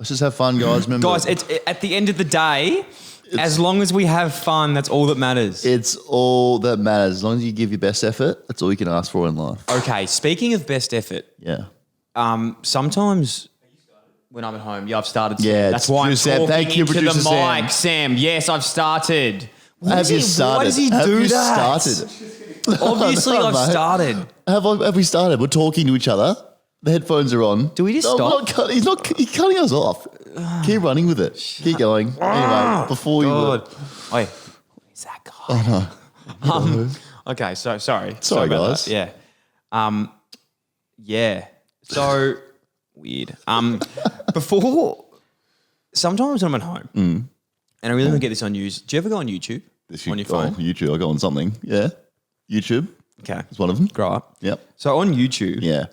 Let's just have fun, guys. Remember, Guys, at the end of the day, as long as we have fun, that's all that matters. It's all that matters. As long as you give your best effort, that's all you can ask for in life. Okay, speaking of best effort, Yeah. Sometimes when I'm at home, I've started. Yeah, that's why I'm Sam. talking Thank you, into the producer Sam. mic, Sam. Yes, I've started. Why does he that? Started? Obviously, No, I've mate. started. Have we started? We're talking to each other. The headphones are on. Do we just stop? He's cutting us off. Keep running with it. Keep going. Anyway, before God. Wait, who's that guy? Oh no. Okay, so sorry. Sorry, about guys. that. Yeah. Yeah. So weird. Before, sometimes when I'm at home, and I really want to get this on news. Do you ever go on YouTube on your phone? YouTube. I go on something. Yeah. YouTube. Okay. It's one of them. Grow up. Yep. So on YouTube, Yeah.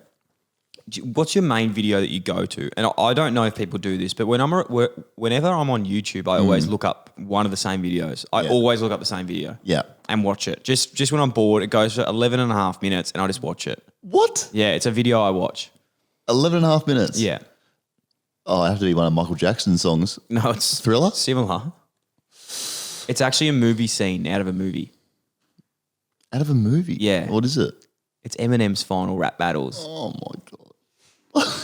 what's your main video that you go to? And I don't know if people do this, but whenever I'm on YouTube, I always look up one of the same videos. I always look up the same video. Yeah. And watch it. Just when I'm bored, it goes for 11 and a half minutes and I just watch it. What? Yeah, it's a video I watch. 11 and a half minutes. Yeah. Oh, it have to be one of Michael Jackson's songs. No, it's Thriller? similar. It's actually a movie scene out of a movie. Out of a movie? Yeah. What is it? It's Eminem's final rap battles. Oh my God.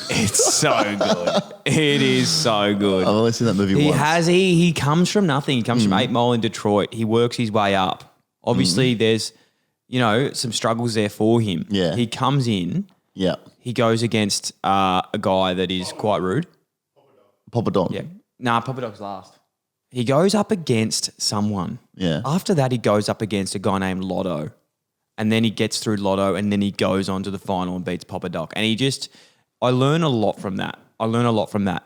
It's so good. It is so good. I've only seen that movie once. He comes from nothing. He comes from 8 Mile in Detroit. He works his way up. Obviously, there's, some struggles there for him. Yeah. He comes in. Yeah. He goes against a guy that is quite rude. Papa Don. Yeah. Nah, Papa Dog's last. He goes up against someone. Yeah. After that, he goes up against a guy named Lotto. And then he gets through Lotto and then he goes on to the final and beats Papa Doc. And I learn a lot from that.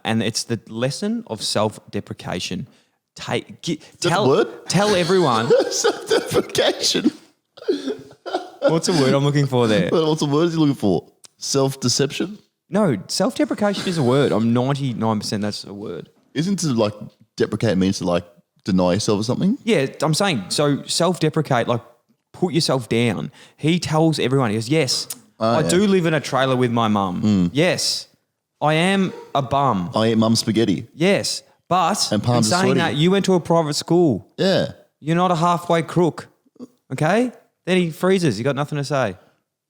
And it's the lesson of self-deprecation. Tell everyone. Self-deprecation. What's the word I'm looking for there? What's the word is he looking for? Self-deception? No, self-deprecation is a word. I'm 99% that's a word. Isn't to deprecate means to deny yourself or something? Yeah, I'm saying, so self-deprecate, put yourself down. He tells everyone, he goes, yes, I do live in a trailer with my mum. Yes, I am a bum. I eat mum's spaghetti. Yes, but and palms in saying that, you went to a private school. Yeah. You're not a halfway crook, okay? Then he freezes. You got nothing to say.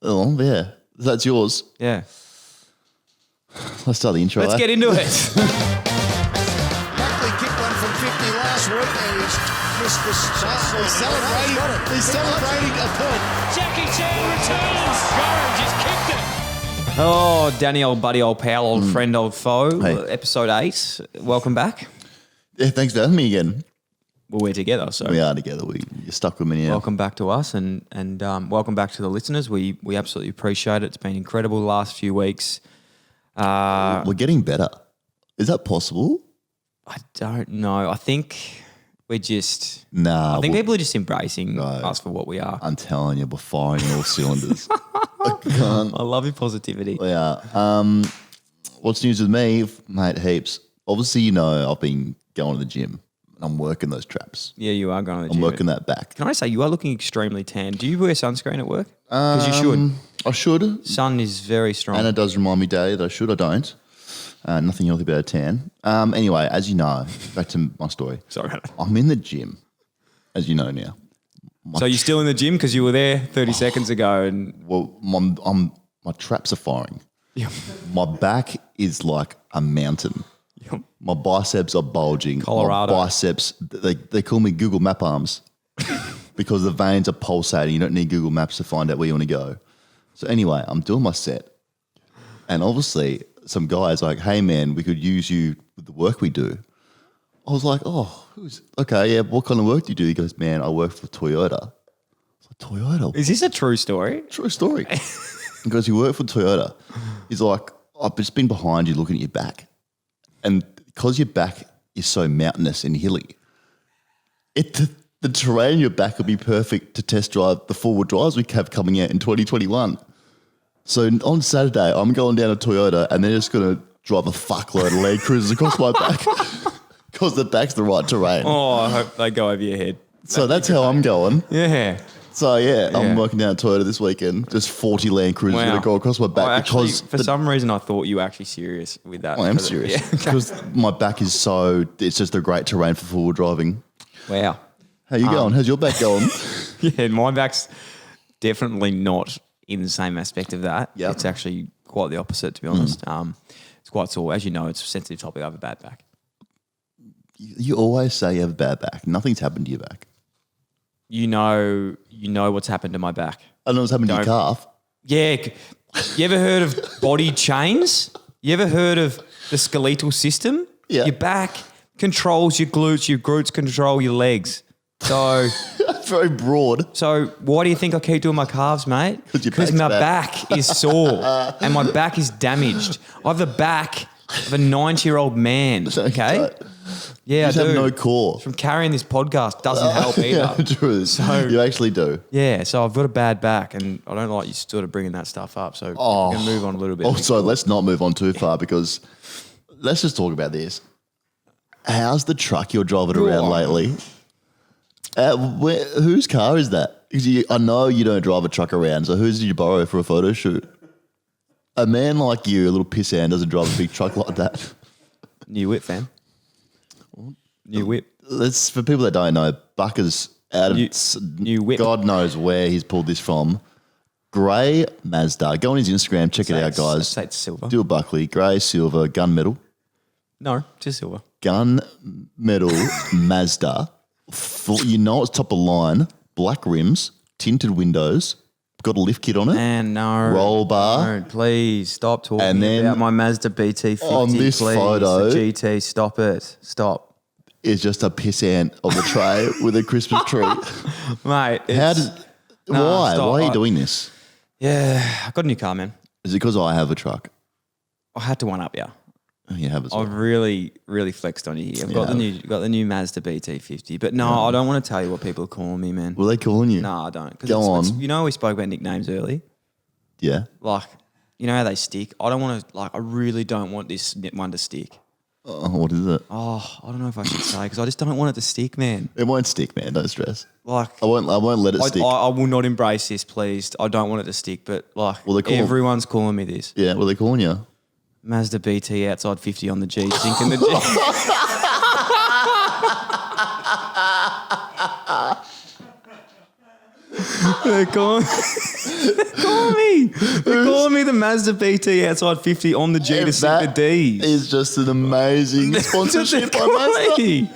Oh, yeah. That's yours. Yeah. Let's start the intro. Let's get into it. Buckley kicked one from 50 last week and he's missed the shot. He's celebrating a point. Jackie Chan returns. Gorringe has kicked it. Oh, Danny, old buddy, old pal, old friend, old foe. Hey. Episode 8. Welcome back. Yeah, thanks for having me again. Well, we're together, so We are together. You're stuck with me now. welcome back to us and welcome back to the listeners. We absolutely appreciate it. It's been incredible the last few weeks. We're getting better. Is that possible? I don't know. I think we're just... Nah. I think people are just embracing us for what we are. I'm telling you, we're firing all cylinders. I can't. I love your positivity. Yeah. What's news with me? Mate, heaps. Obviously, I've been going to the gym and I'm working those traps. Yeah, you are going to the I'm gym. working that back. Can I say, you are looking extremely tan. Do you wear sunscreen at work? Because you should. I should. Sun is very strong. And it does remind me daily that I should. I don't. Nothing healthy about a tan. Anyway, as you know, back to my story. Sorry. I'm in the gym, as you know now. So you're still in the gym because you were there 30 seconds ago and... Well, my traps are firing. Yep. My back is like a mountain. Yep. My biceps are bulging. Colorado. My biceps, they call me Google Map arms because the veins are pulsating. You don't need Google Maps to find out where you want to go. So anyway, I'm doing my set. And obviously some guy's like, hey man, we could use you with the work we do. I was like, okay, yeah, what kind of work do you do? He goes, man, I work for Toyota. I was like, Toyota? Is this a true story? True story. He goes, you work for Toyota. He's like, I've just been behind you looking at your back. And because your back is so mountainous and hilly, the terrain in your back would be perfect to test drive the four-wheel drives we have coming out in 2021. So on Saturday, I'm going down to Toyota and they're just going to drive a fuckload of Land Cruisers across my back because the back's the right terrain. Oh, I hope they go over your head. So that's how I'm going. Yeah. So, yeah, Yeah. I'm working down at Toyota this weekend. Just 40 Land Cruisers going to go across my back because... for some reason, I thought you were actually serious with that. I am serious. Yeah. Because my back is so... It's just a great terrain for four-wheel driving. Wow. How you going? How's your back going? Yeah, my back's definitely not in the same aspect of that. Yep. It's actually quite the opposite, to be honest. It's quite sore. As you know, it's a sensitive topic. I have a bad back. You always say you have a bad back. Nothing's happened to your back. You know what's happened to my back. I know what's happened to your Don't- calf. Yeah. You ever heard of body chains? You ever heard of the skeletal system? Yeah. Your back controls your glutes control your legs. So That's very broad. why do you think I keep doing my calves, mate? 'Cause your Because back's my bad. back is sore and my back is damaged. I have the back of a 90-year-old man, okay? Right. Yeah, You I just have do. no core. From carrying this podcast doesn't help either. Yeah, true. So- you actually do. Yeah, so I've got a bad back and I don't like you sort of bringing that stuff up. So we're going to move on a little bit. Also, let's not move on too far because let's just talk about this. How's the truck you're driving around on. lately? Whose car is that? 'Cause I know you don't drive a truck around, so whose did you borrow for a photo shoot? A man like you, a little pissant, doesn't drive a big truck like that. New whip, fam. New whip. Let's, for people that don't know, Bucker's out of New whip. God knows where he's pulled this from. Grey Mazda. Go on his Instagram, check it out, Let's guys. say it's silver. Do a Buckley, grey, silver, gunmetal. No, just silver. Gunmetal Mazda. You know it's top of line. Black rims, tinted windows, got a lift kit on it. Man, no. Roll bar. No, please stop talking And then about my Mazda BT50. on this please. photo- The GT, stop it. Stop. Is just a pissant of a tray with a Christmas tree. Mate, How does? Why? stop. Why are you doing this? Yeah, I got a new car, man. Is it because I have a truck? I had to one up, yeah. You have as I've well. really, really flexed on you here. I've got the new Mazda BT50, but no, I don't want to tell you what people are calling me, man. Were they calling you? No, I don't. 'Cause Go it's- on. you know, we spoke about nicknames early. Yeah. Like, you know how they stick. I don't want to. Like, I really don't want this one to stick. What is it? Oh, I don't know if I should say because I just don't want it to stick, man. It won't stick, man. Don't stress. Like, I won't let it stick. I will not embrace this, please. I don't want it to stick, but like, Well, they call- everyone's calling me this. Yeah. Were they calling you? Mazda BT outside 50 on the G, sinking the G. They're calling me the Mazda BT outside 50 on the G to sink the D. is just an amazing sponsorship by Mazda.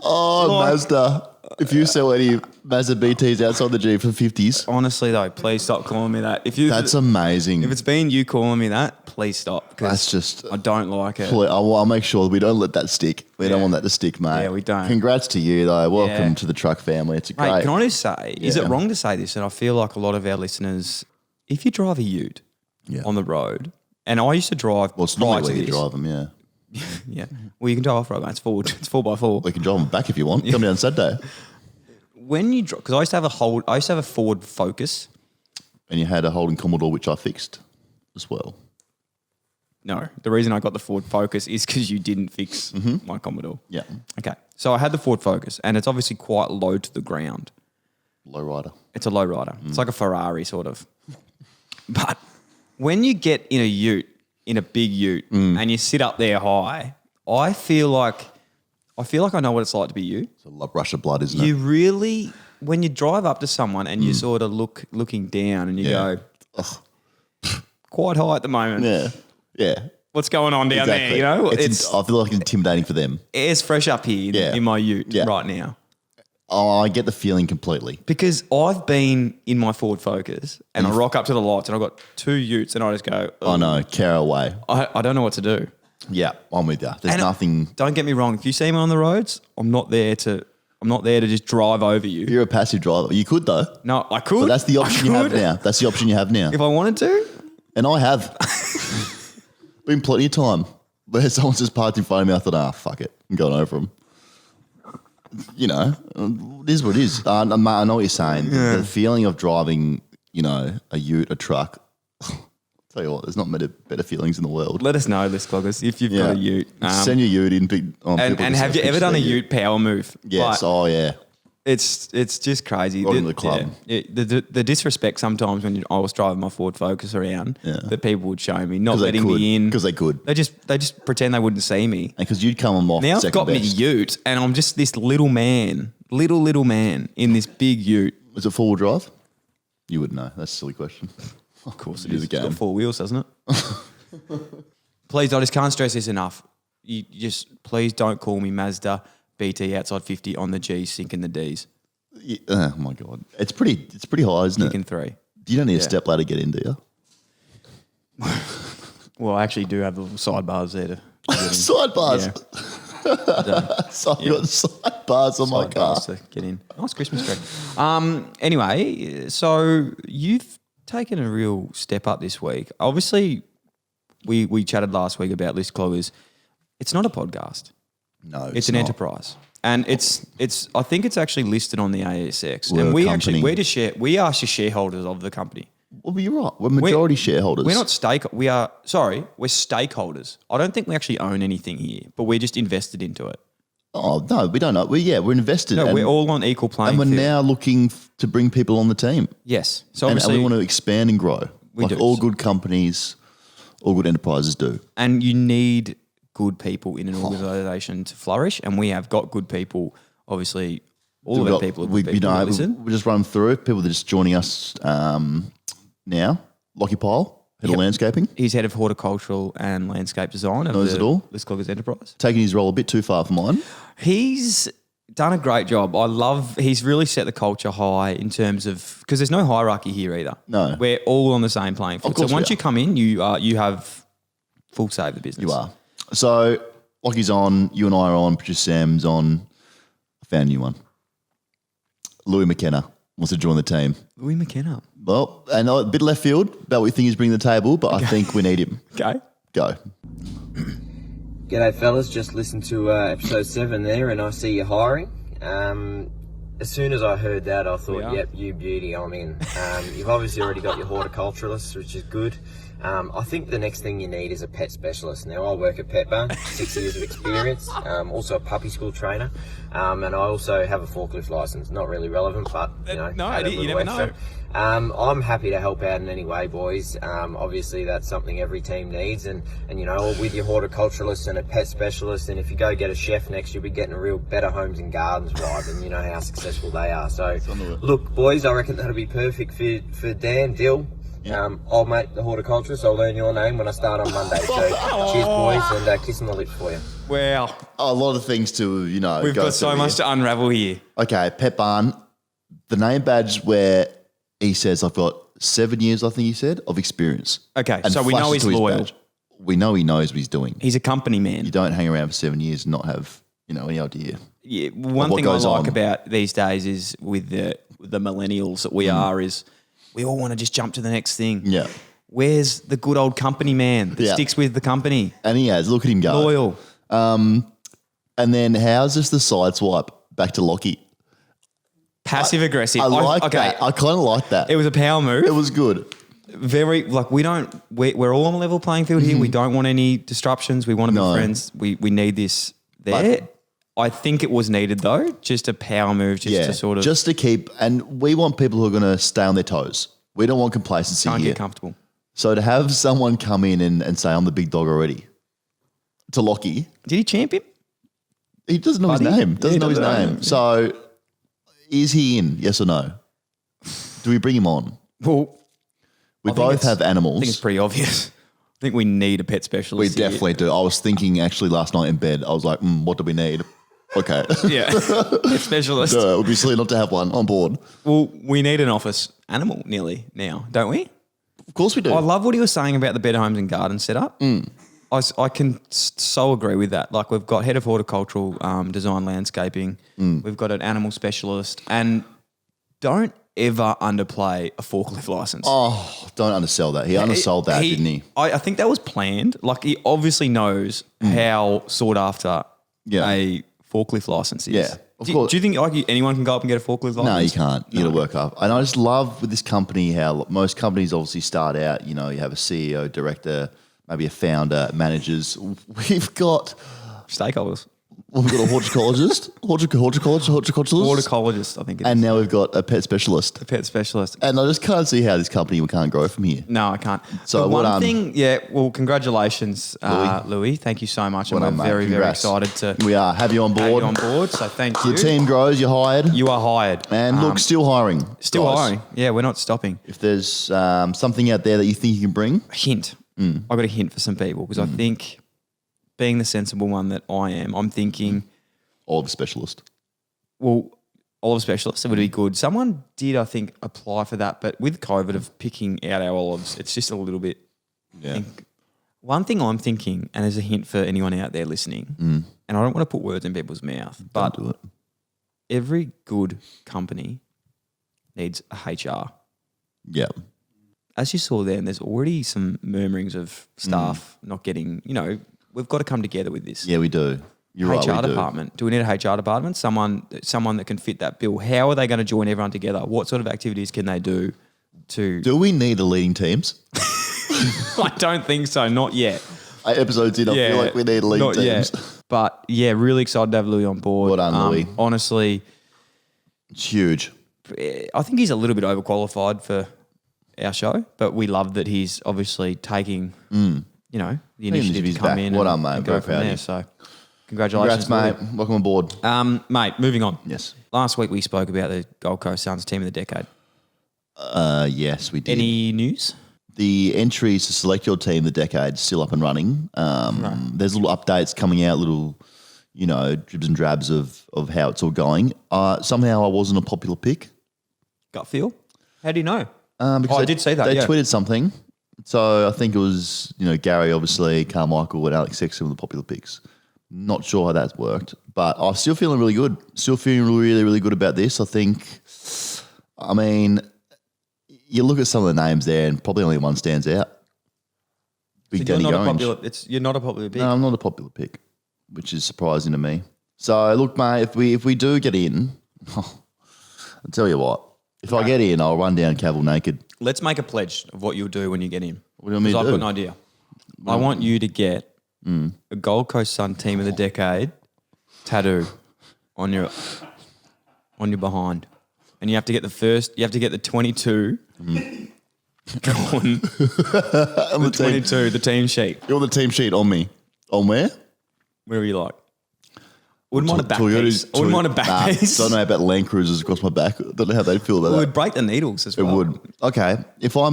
Oh, Like- Mazda. If you sell any Mazda BTs outside the G for 50s, Honestly, though, please stop calling me that. that's amazing. If it's been you calling me that, please stop. 'cause That's just... I don't like it. I'll make sure we don't let that stick. We don't Yeah. want that to stick, mate. Yeah, we don't. Congrats to you, though. Welcome Yeah. to the truck family. It's a Mate, great... can I just say, is it Yeah. wrong to say this? And I feel like a lot of our listeners, if you drive a ute Yeah. on the road, and I used to drive Well, it's prior normally to where you this. drive them, yeah. Yeah. Well, you can drive off-road, mate. It's forward. It's 4x4. We can drive them back if you want. Come down Saturday. When you drive, because I used to have a Ford Focus. And you had a Holden Commodore, which I fixed as well. No, the reason I got the Ford Focus is because you didn't fix my Commodore. Yeah. Okay. So I had the Ford Focus, and it's obviously quite low to the ground. Lowrider. It's a low rider. It's like a Ferrari, sort of. But when you get in a ute, in a big ute, and you sit up there high, I feel like I know what it's like to be you. It's a rush of blood, isn't You it? really, when you drive up to someone and you sort of looking down and you Yeah. go, quite high at the moment. Yeah. Yeah. What's going on down there? You know, I feel like it's intimidating for them. air's fresh up here Yeah. in my ute Yeah. right now. Oh, I get the feeling completely. Because I've been in my Ford Focus and I rock up to the lights and I've got two utes and I just go, I know. Caraway. I don't know what to do. Yeah, I'm with you. There's And nothing. Don't get me wrong. If you see me on the roads, I'm not there to just drive over you. You're a passive driver. You could, though. No, I could. But that's the option you have could. now. That's the option you have now. If I wanted to. And I have. Been plenty of time where someone's just parked in front of me. I thought, fuck it. I'm going over them. You know, it is what it is. I know what you're saying. The feeling of driving, a ute, a truck. Tell you what, there's not many better feelings in the world. Let us know, List Cloggers, if you've got a ute. Send your ute in. And have you ever done a ute power move? Yes. Like, Oh, yeah. It's just crazy. Welcome to the club. Yeah. The disrespect sometimes when I was driving my Ford Focus around that people would show me, not letting me in. Because they could. They just pretend they wouldn't see me. And because you'd come off Now I've second got me a best. ute and I'm just this little man in this big ute. Was it four-wheel drive? You would know. That's a silly question. Of course it is. It's got 4 wheels, doesn't it? Please, I just can't stress this enough. You just please don't call me Mazda BT outside 50 on the G, sinking the Ds. Yeah, oh my God. It's pretty high, isn't Kicking it? 3. You don't need a step ladder to get in, do you? Well, I actually do have the little sidebars there to get in. Sidebars. Yeah. So you got sidebars on my car. Sidebars to get in. Nice Christmas tree. Anyway, so you've taken a real step up this week. Obviously, we chatted last week about List Cloggers. It's not a podcast. No, It's an not. enterprise. And it's I think it's actually listed on the ASX. We're and a we company. we are just shareholders of the company. Well, you're right. We're majority shareholders. We're not we're stakeholders. I don't think we actually own anything here, but we're just invested into it. Oh, no, we don't know. We're invested. No, and, we're all on equal playing and we're field. now looking to bring people on the team. Yes. So And obviously we want to expand and grow. We like do. all good companies, all good enterprises do. and you need good people in an organisation to flourish, and we have got good people. Obviously, all of our people are good people. That listen. we just run through it. People that are just joining us now. Lockie Pyle, head of landscaping, He's head of horticultural and landscape design of Knows the it all. List Cloggers Enterprise. taking his role a bit too far for mine. He's done a great job. He's really set the culture high in terms of, because there's no hierarchy here either. No. We're all on the same playing field. course So we once are. you come in, you have full say of the business. You are. So Lockie's on, you and I are on, producer Sam's on. I found a new one. Louis McKenna wants to join the team. Louis McKenna. Well, and a bit left field about what you think he's bringing to the table, but I think we need him. Okay. Go. G'day fellas, just listened to episode 7 there and I see you're hiring. As soon as I heard that I thought, yep, you beauty, I'm in. You've obviously already got your horticulturalists, which is good. I think the next thing you need is a pet specialist. Now I work at Pet Barn, 6 years of experience, also a puppy school trainer, and I also have a forklift license. Not really relevant, but you know, No, add a you little never know. extra. I'm happy to help out in any way, boys. Obviously that's something every team needs, and you know, with your horticulturalist and a pet specialist, and if you go get a chef next, you'll be getting a real Better Homes and Gardens vibe, and you know how successful they are. So look, boys, I reckon that'll be perfect for Dan Dill. I'll make the horticulturist. I'll learn your name when I start on Monday. So cheers, boys, and kiss on the lips for you. Wow. A lot of things to, We've go got so through much here. to unravel here. Okay, Pet Barn, the name badge where he says, I've got 7 years, I think he said, of experience. Okay, And so we know flashes he's to his loyal. badge. We know he knows what he's doing. He's a company man. You don't hang around for 7 years and not have, any idea. Yeah, one what thing I goes like on. about these days is with the millennials that we are is we all want to just jump to the next thing. Yeah. Where's the good old company man that Yeah. sticks with the company? And he has. Look at him go. Loyal. And then how's this the side swipe back to Lockie? Passive aggressive. I like that. I kind of like that. It was a power move. It was good. Very, we're all on a level playing field here. We don't want any disruptions. We want to be No. friends. We need this there. I think it was needed though. Just a power move to sort of just to keep, and we want people who are going to stay on their toes. We don't want complacency can't here. get comfortable. So to have someone come in and say, I'm the big dog already, to Lockie, Did he champ him? he doesn't know his Buddy? name. Doesn't Yeah, know his doesn't know name. him. So is he in? Yes or no? Do we bring him on? Well, We I think both it's- have I animals. think it's pretty obvious. I think we need a pet We specialist. here. definitely do. I was thinking actually last night in bed, I was like, what do we need? Okay. Yeah, pet specialist. Duh, it would be silly not to have one on board. Well, we need an office animal nearly now, don't we? Of course we do. I love what he was saying about the Better Homes and Gardens setup. I can so agree with that. Like we've got head of horticultural design landscaping. We've got an animal specialist, and don't ever underplay a forklift license. Oh, don't undersell that. He undersold that, didn't he? I think that was planned. Like he obviously knows how sought after Yeah. a forklift license is. Yeah, of do, course. do you think anyone can go up and get a forklift license? No, you can't. You got to work up. And I just love with this company how most companies obviously start out, you have a CEO, director, maybe a founder, managers. We've got Stakeholders. We've got a horticulturist, Horticulturist, I think it is. and now we've got a pet specialist. A pet specialist. And I just can't see how this company can't grow from here. No, I can't. So the well one done. thing, congratulations, Louis. Thank you so much. Well and done, we're mate. very, very Congrats. excited to We are. Have you on have board. you on board. So thank you. The team grows, you're hired. You are hired. And look, still hiring. Still guys. hiring. Yeah, we're not stopping. If there's something out there that you think you can bring, A hint. I got a hint for some people because I think, being the sensible one that I am, I'm thinking, olive specialist. well, olive specialist, it would be good. Someone did, I think, apply for that, but with COVID of picking out our olives, it's just a little bit. Yeah. One thing I'm thinking, and as a hint for anyone out there listening, and I don't want to put words in people's mouth, but Don't do it. every good company needs a HR. Yeah. As you saw then, there's already some murmurings of staff not getting, we've got to come together with this. Yeah, we do. You're HR right, we department. Do we need a HR department? Someone that can fit that bill. How are they going to join everyone together? What sort of activities can they do to... do we need a leading teams? I don't think so. Not yet. 8 episodes in, I feel like we need a leading not teams. yet. But yeah, really excited to have Louis on board. Well done, Louis. Honestly, It's huge. I think he's a little bit overqualified for our show, but we love that he's obviously taking, the initiative to he's come back. in Well and, done, mate. and Very go from proud of there. you. So congratulations, Congrats, mate. Welcome aboard. Mate, moving on. Yes. Last week we spoke about the Gold Coast Suns team of the decade. Yes, we did. Any news? The entries to select your team the decade still up and running. There's little updates coming out, little, dribs and drabs of how it's all going. Somehow I wasn't a popular pick. Gut feel? How do you know? Because I did see that, They yeah. tweeted something. So I think it was, Gary, obviously, Carmichael and Alex Sexton were the popular picks. Not sure how that's worked, but I'm still feeling really good. Still feeling really, really good about this. You look at some of the names there and probably only one stands out. Big Danny Gorringe. You're not a popular pick. No, I'm not a popular pick, which is surprising to me. So look, mate, if we do get in, I'll tell you what. If I get in, I'll run down Cavill naked. Let's make a pledge of what you'll do when you get in. What do you want me to I've do? got an idea. I want you to get a Gold Coast Sun team of the decade tattoo on your behind. And you have to get the 22 drawn. The 22, the team sheet. You're the team sheet on me. On where? Wherever you like. Wouldn't mind a back piece. Wouldn't mind a back piece. Don't know about Land Cruisers across my back. Don't know how they feel about It that. would break the needles as It well. would. Okay. If I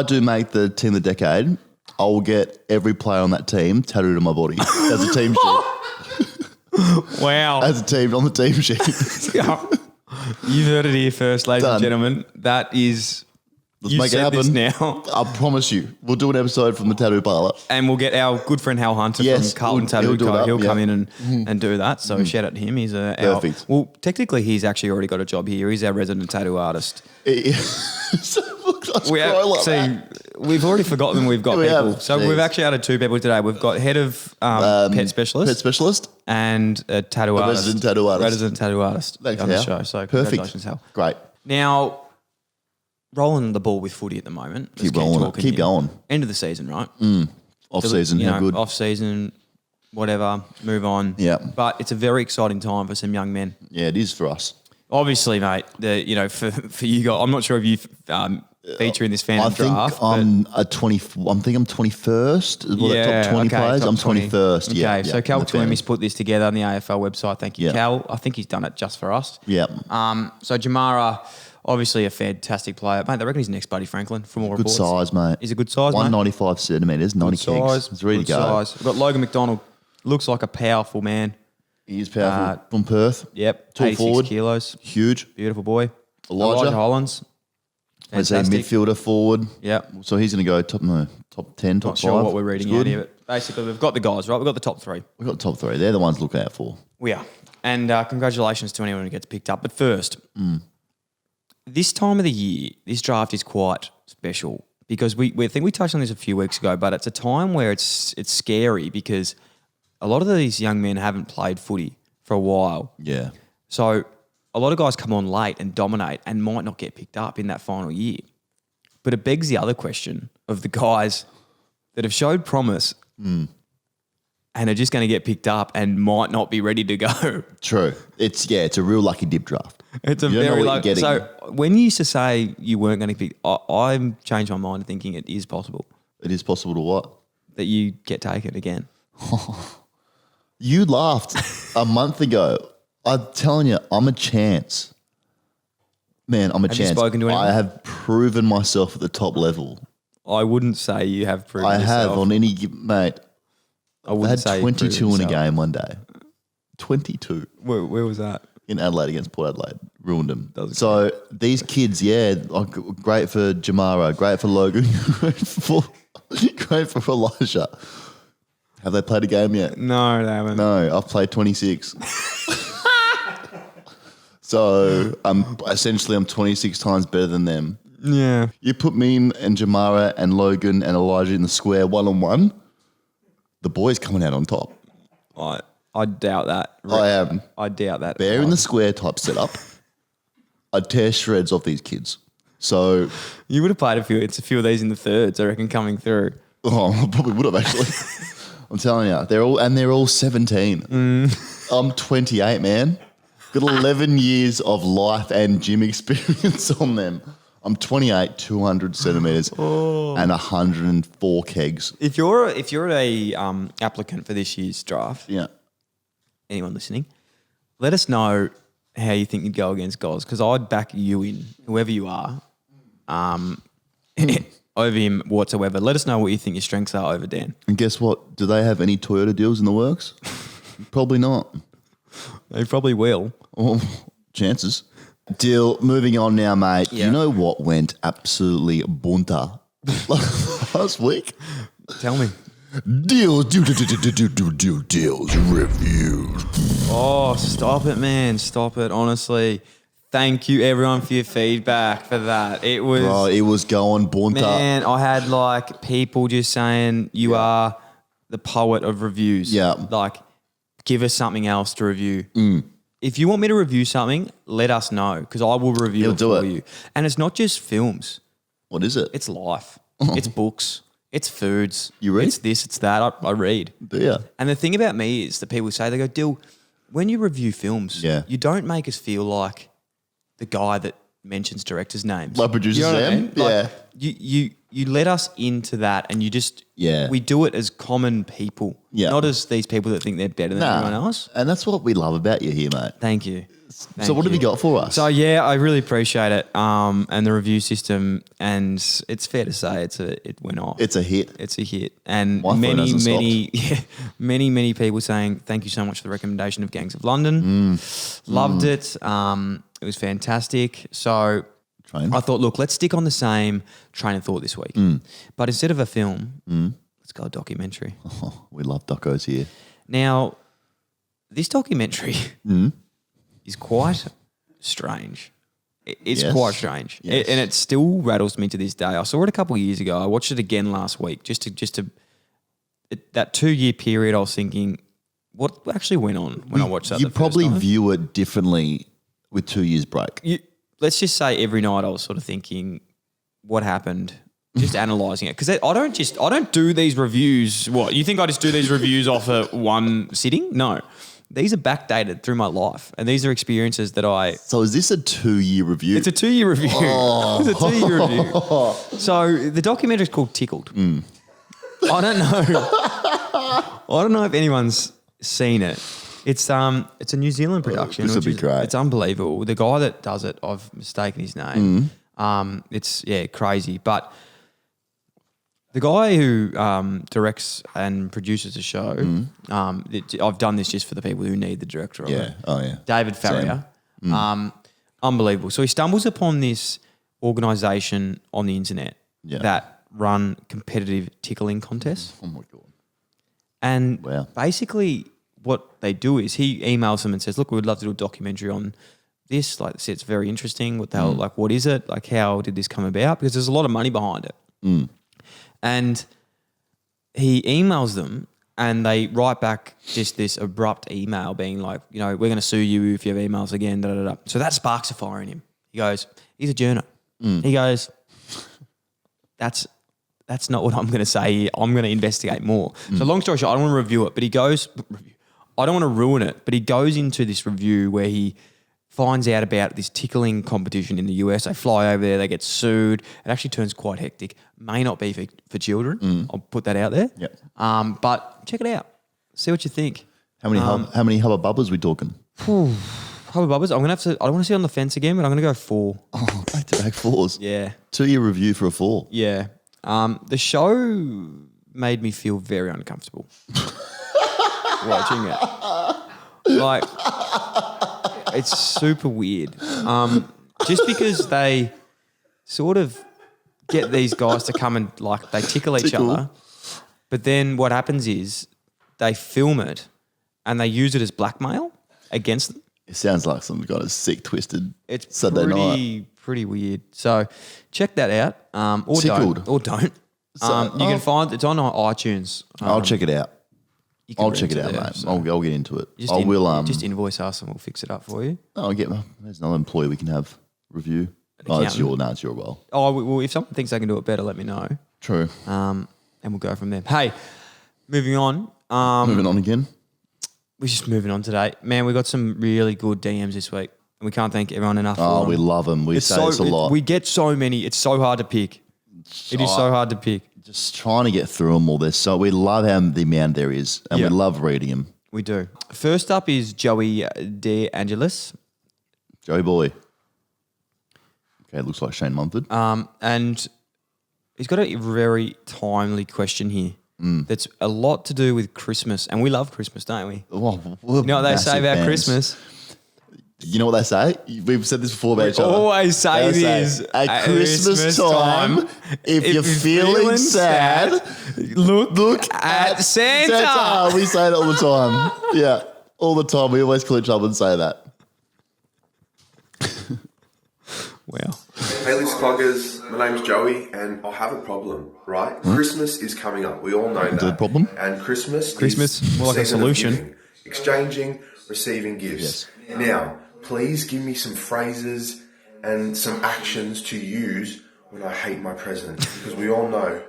do make the team of the decade, I will get every player on that team tattooed on my body as a team sheet. Wow. As a team on the team sheet. You've heard it here first, ladies Done. and gentlemen. That is... Let's make it happen. This now. I promise you. We'll do an episode from the tattoo parlour. And we'll get our good friend Hal Hunter Yes, from Carlton he'll Tattoo do it Co. up, He'll come yeah. in and do that. So shout out to him. He's Perfect. well, technically, he's actually already got a job here. He's our resident tattoo artist. We've already forgotten we've got We people. have. So Jeez. we've actually added 2 people today. We've got head of pet specialist Pet specialist. and a tattoo artist. resident tattoo artist. Resident tattoo artist Thanks, on the Hal. show. So Perfect. congratulations, Hal. Great. Now, rolling the ball with footy at the moment. Let's Keep get rolling it. talking Keep here. going. End of the season, right? Off season. How good. Off season, whatever, move on. Yeah. But it's a very exciting time for some young men. Yeah, it is for us. Obviously, mate, for you guys, I'm not sure if you feature in this fandom I think draft. I'm a 20. I'm 21st. Is what the top 20 players. top I'm 20. 21st. Okay, Yeah. so Cal Tuimi's put this together on the AFL website. Thank you, Yeah. Cal. I think he's done it just for us. Yeah. So Jamara, obviously a fantastic player. Mate, they reckon he's next Buddy Franklin from all Good reports. size, mate. He's a good size, mate. 195 centimetres, 90 Good kgs. size. It's ready good to go. size. We've got Logan Macdonald. Looks like a powerful man. He is powerful. From Perth. Yep. Tall 86 forward. kilos. Huge. Beautiful boy. Elijah Hollins. Let's say Fantastic. midfielder, forward. Yep. So he's going to go top 10, top Not 5. sure what we're It's reading good. out here, but basically we've got the guys, right? We've got the top 3. We've got top 3. They're the ones to look out for. We are. And congratulations to anyone who gets picked up. But first, this time of the year, this draft is quite special because we think we touched on this a few weeks ago, but it's a time where it's scary because a lot of these young men haven't played footy for a while. Yeah. So a lot of guys come on late and dominate and might not get picked up in that final year. But it begs the other question of the guys that have showed promise and are just going to get picked up and might not be ready to go. True. It's a real lucky dip draft. It's a You don't know very what lucky. you're getting. So when you used to say you weren't going to pick, I've changed my mind thinking it is possible It is possible to what? that you get taken again. You laughed a month ago. I'm telling you, I'm a chance. Man, I'm a Have you chance. spoken to anyone? I have proven myself at the top level. I wouldn't say you have proven I yourself. have on any mate. I I wouldn't had say 22 in a yourself. game one day. 22 Where was that? in Adelaide against Port Adelaide. Ruined them. That was So these kids, like, great for Jamara, great for Logan, great for Elijah. Have they played a game yet? No, they haven't. No, I've played 26. So I'm 26 times better than them. Yeah. You put me and Jamara and Logan and Elijah in the square 1-on-1, the boys coming out on top. I doubt that. I am. I doubt that. Bear in the square type setup. I'd tear shreds off these kids. So, You would have played a few of these in the thirds, I reckon, coming through. I probably would have actually. I'm telling you, they're all 17. I'm 28, man. Got 11 years of life and gym experience on them. I'm 28, 200 centimeters, and 104 kegs. If you're a applicant for this year's draft, Yeah. anyone listening, let us know how you think you'd go against Goz, because I'd back you in, whoever you are, over him whatsoever. Let us know what you think your strengths are over Dan. And guess what? Do they have any Toyota deals in the works? Probably not. They probably will. Oh, chances. Deal. Moving on now, mate. Yeah. You know what went absolutely bunta last week? Tell me. Deals reviews. Oh, stop it, man. Stop it, honestly. Thank you, everyone, for your feedback for that. It was... Bro, it was going bunta. Man, I had like people just saying you are the poet of reviews. Yeah. Like, give us something else to review. If you want me to review something, let us know, because I will review it for you. And it's not just films. What is it? It's life. It's books. It's foods. You read? It's this, it's that. I read. Yeah. And the thing about me is that people say, they go, Dill, when you review films, you don't make us feel like the guy that mentions directors' names. Like producer You know what I Sam? mean? Like, you let us into that, and you just we do it as common people, not as these people that think they're better than everyone else. And that's what we love about you here, mate. Thank you. So what have you got for us? So yeah, I really appreciate it, and the review system, and it's fair to say it went off. It's a hit. It's a hit, and My phone hasn't many people saying thank you so much for the recommendation of Gangs of London. Loved it. It was fantastic. So I thought, look, let's stick on the same train of thought this week, but instead of a film, let's go a documentary. Oh, we love docos here. Now, this documentary is quite strange. It's quite strange, and it still rattles me to this day. I saw it a couple of years ago. I watched it again last week, just to that 2-year period. I was thinking, what actually went on when I watched that? You the probably first time? view it differently with 2 years break. Let's just say every night I was sort of thinking, what happened? Just analysing it, because I don't do these reviews. What, you think I just do these reviews off of one sitting? No. These are backdated through my life, and these are experiences that So is this a 2-year review? It's a 2-year review. It's a 2-year review. So the documentary is called Tickled. I don't know if anyone's seen it. It's a New Zealand production. This would be great. It's unbelievable. The guy that does it, I've mistaken his name. It's crazy. But the guy who directs and produces the show, I've done this just for the people who need the director of it. Oh, yeah. David Farrier. Unbelievable. So he stumbles upon this organisation on the internet that run competitive tickling contests. Oh, my God. And Wow. basically what they do is he emails them and says, look, we would love to do a documentary on this. Like, it's very interesting. What the hell, like, what is it? Like, how did this come about? Because there's a lot of money behind it. And he emails them and they write back just this abrupt email being like, you know, we're going to sue you if you have emails again, da, da, da. So that sparks a fire in him. He goes, he's a journo. He goes, that's that's not what I'm going to say here. I'm going to investigate more. So long story short, I don't want to review it, but I don't want to ruin it, but he goes into this review where he finds out about this tickling competition in the US. They fly over there, they get sued. It actually turns quite hectic. May not be for children. I'll put that out there. Yep. But check it out. See what you think. How many Hubba Bubbas we talking? Hubba Bubbas, I don't want to sit on the fence again, but I'm going to go 4. Oh, back-to-back 4s. Yeah. 2-year review for a 4. Yeah. The show made me feel very uncomfortable watching it. Like, it's super weird. Just because they sort of get these guys to come and, like, they tickle each other, but then what happens is they film it and they use it as blackmail against them. It sounds like some kind of sick, twisted It's Saturday night. pretty weird. So check that out, or Tickled. don't. You can find it's on iTunes. I'll check it out. You can I'll rent check it out, there, mate. so I'll get into it. Just I will. just invoice us and we'll fix it up for you. There's another employee we can have review. Oh, it's your role. Oh well, if someone thinks they can do it better, let me know. True. And we'll go from there. Hey, moving on. Moving on again. We're just moving on today, man. We got some really good DMs this week, and we can't thank everyone enough. Oh, for we them. love them. We say this a lot. We get so many. It's so hard to pick. It is so hard to pick. Just trying to get through them all. We love how the amount there is, and we love reading them. We do. First up is Joey De Angelis. Joey boy. Okay, it looks like Shane Mumford. And he's got a very timely question here. That's a lot to do with Christmas, and we love Christmas, don't we? Well, You know what they say about Christmas? You know what they say? We've said this before about each other. Always say this. At Christmas time, if you're feeling sad, look at Santa. We say it all the time. Yeah, all the time. We always call each other and say that. Wow. Hey, List Cloggers. My name's Joey, and I have a problem, right? Christmas is coming up. We all know that. The problem? And Christmas Christmas, more like a season of solution. giving, exchanging, receiving gifts. Yes. Now, please give me some phrases and some actions to use when I hate my present. Because we all know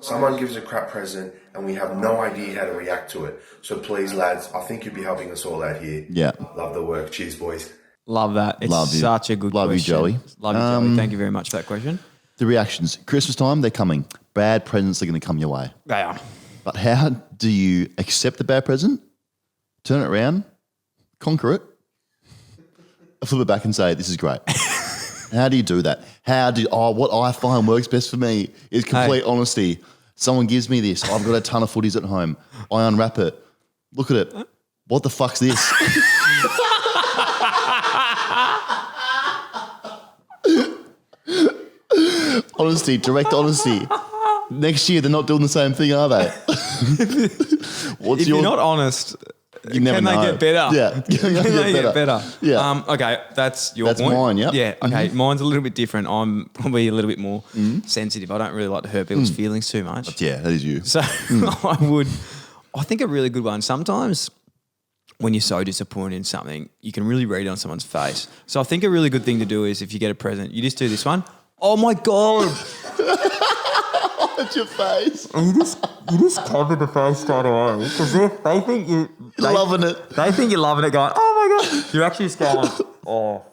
someone gives a crap present and we have no idea how to react to it. So please, lads, I think you'd be helping us all out here. Yeah. Love the work. Cheers, boys. Love that. It's Love you. such a good Love you, question. Joey. Love you, Joey. Thank you very much for that question. The reactions. Christmas time, they're coming. Bad presents are going to come your way. They are. But how do you accept the bad present, turn it around, conquer it, flip it back and say, this is great? How do you do that? What I find works best for me is complete honesty. Someone gives me this. I've got a ton of footies at home. I unwrap it. Look at it. What the fuck's this? Honesty, direct honesty. Next year, they're not doing the same thing, are they? If you're not honest, you never can know. they get better? Yeah. Can they get better? Yeah. Okay, that's your That's point. mine, yep. Yeah, okay. Mine's a little bit different. I'm probably a little bit more sensitive. I don't really like to hurt people's feelings too much. Yeah, that is you. So I think a really good one. Sometimes when you're so disappointed in something, you can really read it on someone's face. So I think a really good thing to do is if you get a present, you just do this one. Oh my God. At your face. You just cover the face straight away because they think you're Loving it. They think you're loving it, going, oh my God. You're actually just going, oh.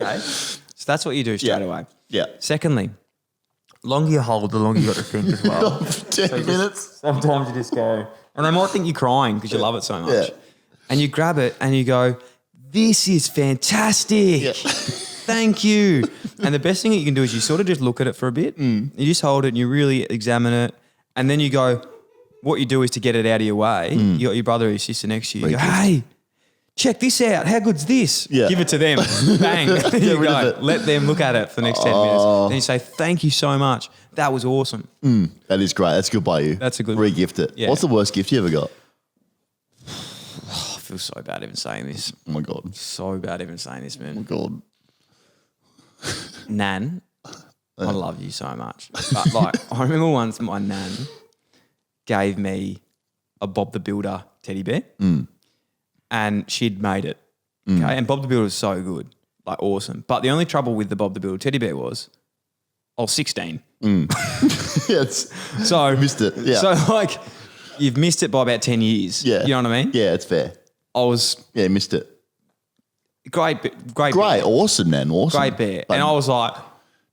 Okay. So that's what you do straight away. Yeah. Secondly, the longer you hold, the longer you got to think as well. 10 minutes. Sometimes you just go, and they might think you're crying because you love it so much. Yeah. And you grab it and you go, this is fantastic. Yeah. Thank you. And the best thing that you can do is you sort of just look at it for a bit. You just hold it and you really examine it. And then you go, what you do is to get it out of your way. You got your brother or your sister next to you. You go, hey, check this out. How good's this? Yeah. Give it to them. Bang. There you rid of go. it. Let them look at it for the next 10 minutes. Then you say, thank you so much. That was awesome. That is great. That's good by you. That's a good Re-gift it. Yeah. What's the worst gift you ever got? I feel so bad even saying this. Oh my God. So bad even saying this, Oh my man. God. Nan, I love you so much. But like, I remember once my nan gave me a Bob the Builder teddy bear and she'd made it. Okay. And Bob the Builder was so good, like awesome. But the only trouble with the Bob the Builder teddy bear was I was 16. Yes. So You missed it. Yeah. So like, you've missed it by about 10 years. Yeah. You know what I mean? Yeah, it's fair. I was Yeah, missed it. great. Great. Awesome, man. Awesome. Great bear. But And I was like,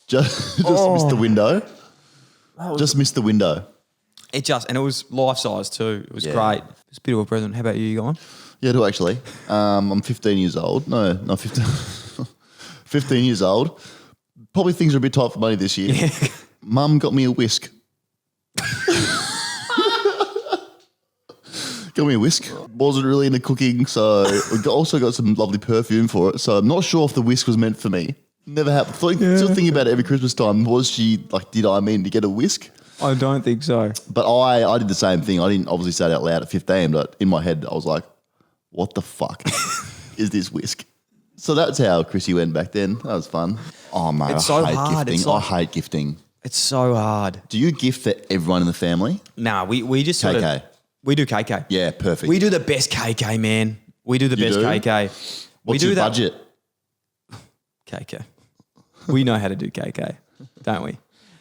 just missed the window. Just missed the window. and it was life size too. It was Yeah. great. It's a bit of a present. How about you, Guy? Yeah, I do actually. I'm 15 years old. No, not 15. 15 years old. Probably things are a bit tight for money this year. Yeah. Mum got me a whisk. Got me a whisk. Wasn't really into cooking, so we also got some lovely perfume for it. So I'm not sure if the whisk was meant for me. Never happened. Still thinking about it every Christmas time. Was she like? Did I mean to get a whisk? I don't think so. But I did the same thing. I didn't obviously say it out loud at 15, but in my head I was like, "What the fuck is this whisk?" So that's how Chrissy went back then. That was fun. Oh mate, It's I so hate hard. gifting. It's like- I hate gifting. It's so hard. Do you gift for everyone in the family? Nah, we just sort KK. of we do KK. Yeah, perfect. We do the best KK, man. We do the You best do? KK. We What's do your that budget? KK. We know how to do KK, don't we?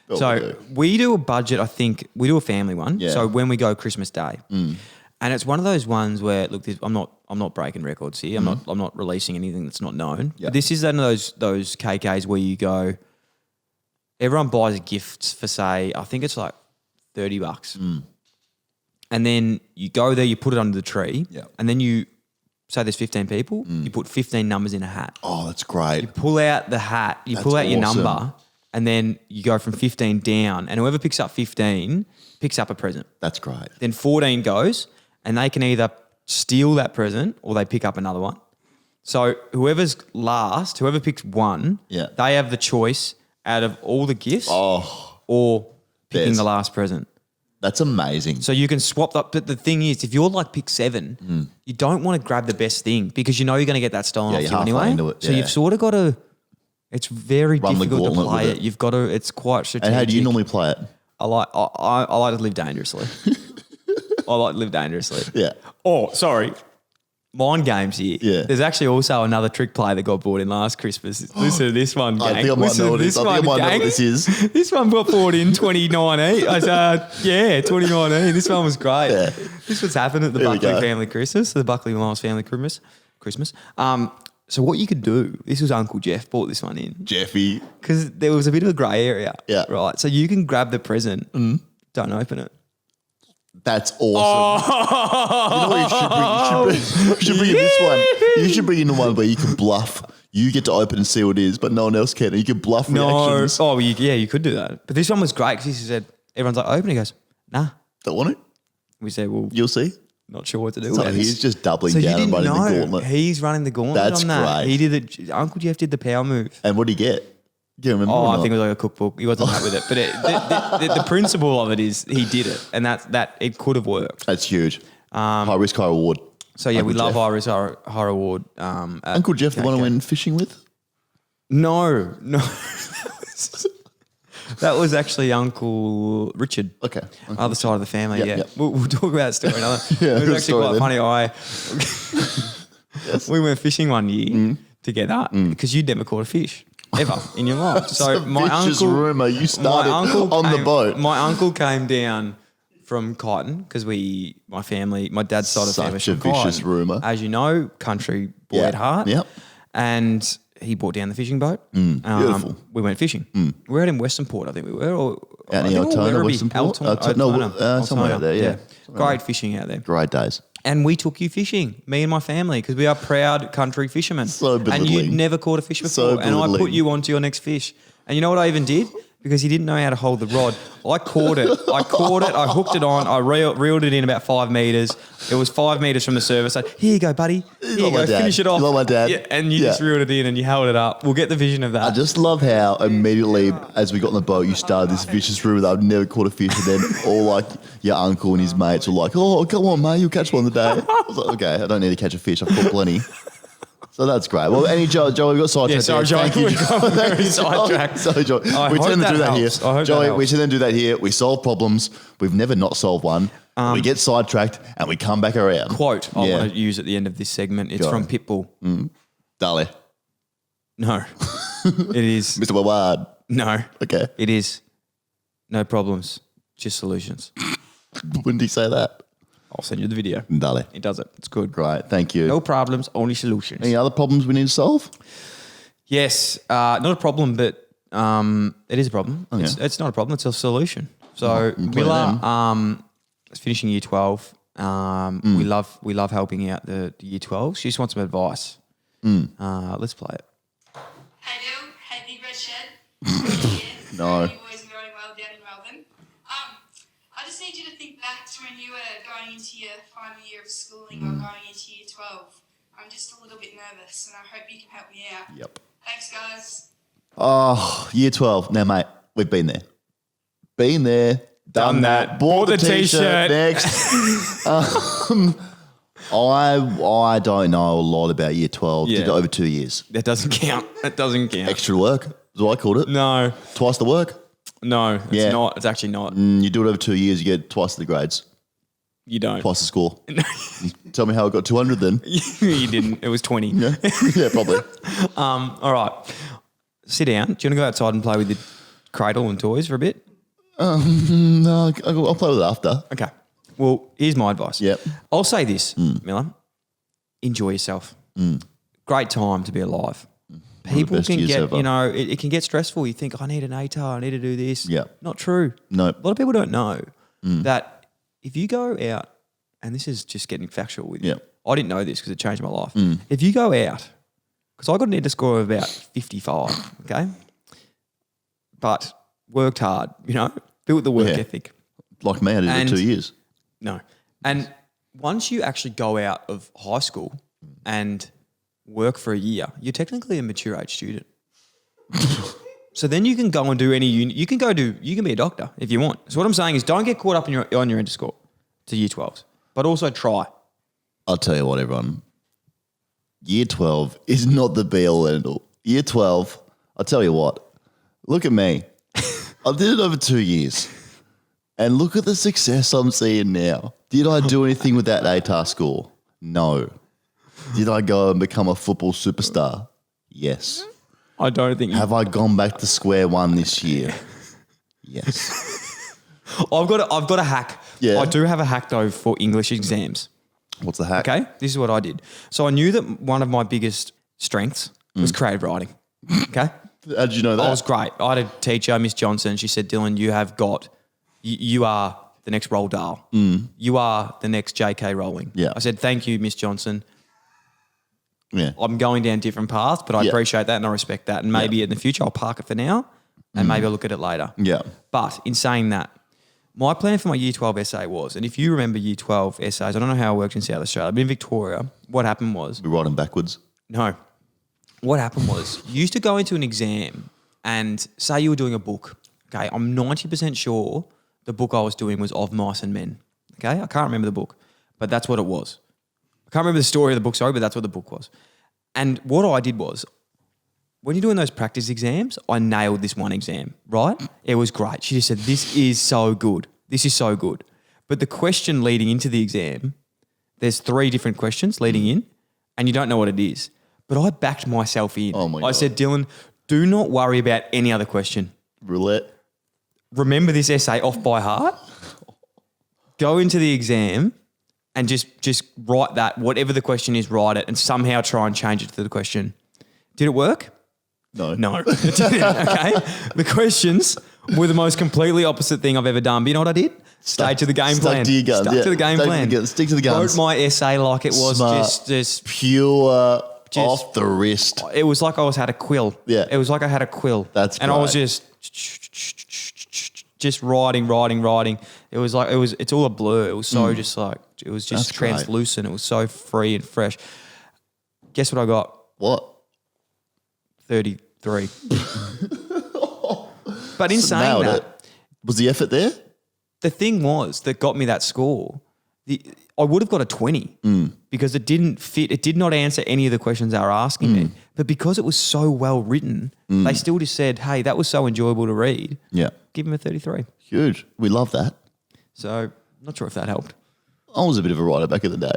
Well, So we do. we do a budget. I think we do a family one. Yeah. So when we go Christmas Day, and it's one of those ones where look, I'm not breaking records here. I'm not releasing anything that's not known. Yeah. But this is one of those KKs where you go. Everyone buys gifts for say I think it's like $30, and then you go there, you put it under the tree, Yeah. and then you say there's 15 people, you put 15 numbers in a hat. Oh, that's great. Pull out the hat, you That's pull out your awesome. number, and then you go from 15 down, and whoever picks up 15 picks up a present. That's great. Then 14 goes, and they can either steal that present or they pick up another one. So whoever's last, whoever picks one, Yeah. they have the choice out of all the gifts or picking There's- the last present. That's amazing. So you can swap that. But the thing is, if you're like pick 7, you don't want to grab the best thing because you know you're going to get that stolen Yeah, off you're you halfway anyway. into it, So yeah. you've sort of got to. It's very Run the difficult to gauntlet play with it. it. You've got to. It's quite strategic. And how do you normally play it? I like to live dangerously. I like to live dangerously. Yeah. Oh, sorry. Mind games here. Yeah. There's actually also another trick play that got bought in last Christmas. Listen to this one, gang. I think I might Listen know to what it is. this I think I one, might know gang. what this is. This one got bought in 2019. I said, yeah, 2019. This one was great. Yeah. This was happened at the Here we Buckley go. family Christmas, the Buckley Miles family Christmas. So what you could do, this was Uncle Jeff bought this one in Jeffy. because there was a bit of a grey area. Yeah. Right. So you can grab the present. Don't open it. That's awesome. You know what you should bring in this one. You should bring in the one where you can bluff. You get to open and see what it is, but no one else can. And you can bluff reactions. Oh, you could do that. But this one was great because he said, everyone's like, open. He goes, nah. Don't want it? We said, well, You'll see. not sure what to do. So with he's this. just doubling So you down and didn't running the know. gauntlet. He's running the gauntlet That's on that. great. He did it. Uncle Jeff did the power move. And what did he get? Do you remember? Oh, or I not? think it was like a cookbook. He wasn't happy with it. But the principle of it is he did it. And that it could have worked. That's huge. High risk, high reward. So yeah, Uncle we love Jeff. Iris High Reward. Uncle Jeff, the one I KK. went fishing with? No. That was actually Uncle Richard. Okay. Other side of the family, Yep, yeah. yep. We'll talk about that story another. Yeah, it good was actually story quite then. funny. We went fishing one year together because you'd never caught a fish ever in your life. So It's a my vicious uncle, rumour. You started on the boat. My uncle came down from Kyneton because my dad's side of the family. Such a from vicious Kyneton. rumour. As you know, country boy at heart. Yep. And he brought down the fishing boat. Beautiful. We went fishing. We were out in Western Port, I think we were. Or, Out I near think we were Altona, Werribee. Western Port? Altona. Somewhere out there, yeah. Great fishing out there. Great days. And we took you fishing, me and my family, because we are proud country fishermen. So and belittling. you'd never caught a fish before. So And I put belittling. you onto your next fish. And you know what I even did? Because he didn't know how to hold the rod. I caught it. I hooked it on. I reeled it in about 5 meters. It was 5 meters from the surface. I said, here you go, buddy. Here you like go. my dad. Finish it off. You're like my dad. Yeah, and you just Yeah. reeled it in and you held it up. We'll get the vision of that. I just love how immediately, as we got on the boat, you started this vicious rumour that I've never caught a fish, and then all like your uncle and his mates were like, "Oh, come on, mate, you'll catch one today." I was like, "Okay, I don't need to catch a fish. I've caught plenty." So that's great. Well, Joey, we got sidetracked. Yeah, sorry, there. Joey, Thank you, we got Joey. very Thank you, sidetracked. Sorry, Joey. I We hope tend to that do that helps. I here, hope that Joey. We helps. tend to do that here. We solve problems. We've never not solved one. We get sidetracked and we come back around. Quote I Yeah. want to use at the end of this segment. It's Go from on. Pitbull. Dale. No. It is. Mr. Wawad. No. Okay. It is. No problems, just solutions. When did he say that? I'll send you the video. Dale. It does it. It's good. Great. Thank you. No problems, only solutions. Any other problems we need to solve? Yes, not a problem, but it is a problem. Okay. It's not a problem. It's a solution. So Miller is finishing year 12. We love helping out the year 12. She just wants some advice. Let's play it. Hey Neil, hey Big Red Shed. No. You boys are going well down in Melbourne. I just need you to think back to when you were going into your final year of schooling or going into year 12. I'm just a little bit nervous and I hope you can help me out. Yep. Thanks, guys. Oh, year 12. Now, mate, we've been there. Been there. Done that. Bought the t-shirt. Next. I don't know a lot about year 12. Yeah. Did it over 2 years. That doesn't count. That doesn't count. Extra work is what I called it. No. Twice the work. No, it's Yeah. not. It's actually not. You do it over 2 years, you get twice the grades, You don't. twice the score. Tell me how I got 200 then. You didn't. It was 20. Yeah, yeah, probably. All right. Sit down. Do you want to go outside and play with the cradle and toys for a bit? No, I'll play with it after. Okay. Well, here's my advice. Yep. I'll say this, Miller. Enjoy yourself. Great time to be alive. People best can years get, ever. it can get stressful. You think, I need an ATAR, I need to do this. Yeah. Not true. Nope. A lot of people don't know that if you go out, and this is just getting factual with you. Yeah. I didn't know this because it changed my life. If you go out, because I got an NETA score of about 55, okay? But worked hard, built the work Yeah. ethic. Like me, I did it And- 2 years. No. And once you actually go out of high school and work for a year, you're technically a mature age student. So then you can go and do you can be a doctor if you want. So what I'm saying is don't get caught up on your NETA score to year 12s, but also try. I'll tell you what, everyone. Year 12 is not the be-all, end-all. Year 12, I'll tell you what. Look at me. I did it over 2 years. And look at the success I'm seeing now. Did I do anything with that ATAR score? No. Did I go and become a football superstar? Yes. I don't think Have I gone back to square one this year? Yes. I've got a hack. Yeah. I do have a hack though for English exams. What's the hack? Okay? This is what I did. So I knew that one of my biggest strengths was creative writing. Okay? How did you know that? I was great. I had a teacher, Miss Johnson. She said, Dylan, you are the next Roald Dahl. You are the next J.K. Rowling. Yeah. I said, thank you, Miss Johnson. Yeah. I'm going down different paths, but I Yeah. appreciate that and I respect that. And maybe in the future, I'll park it for now and maybe I'll look at it later. Yeah. But in saying that, my plan for my year 12 essay was, and if you remember year 12 essays, I don't know how it worked in South Australia, but in Victoria, what happened was, We write them backwards. no. What happened was you used to go into an exam and say you were doing a book. Okay, I'm 90% sure the book I was doing was Of Mice and Men. Okay, I can't remember the book, but that's what it was. I can't remember the story of the book, sorry, but that's what the book was. And what I did was, when you're doing those practice exams, I nailed this one exam, right? It was great. She just said, this is so good. This is so good. But the question leading into the exam, there's 3 different questions leading in, and you don't know what it is. But I backed myself in. Oh my I God. said, Dylan, do not worry about any other question. Roulette. Remember this essay off by heart. Go into the exam and just write that, whatever the question is, write it and somehow try and change it to the question. Did it work? No. No. It didn't, okay? The questions were the most completely opposite thing I've ever done. But you know what I did? Stayed to the game Stuck plan. to your guns, Stuck yeah. to the game Stay to plan. the guns, stick to the guns. Wrote my essay like it was Smart. just Pure off the wrist. it was like I had a quill. Yeah. It was like I had a quill. That's and I was great. just writing. It was like it's all a blur. It was so just like it was just That's great. translucent. It was so free and fresh. Guess what I got? What? 33. But in saying Nailed that, it. Was the effort there? the thing was that got me that score. I would have got a 20 because it didn't fit. It did not answer any of the questions they were asking me. But because it was so well written, they still just said, hey, that was so enjoyable to read. Yeah. Give him a 33. Huge. We love that. So not sure if that helped. I was a bit of a writer back in the day.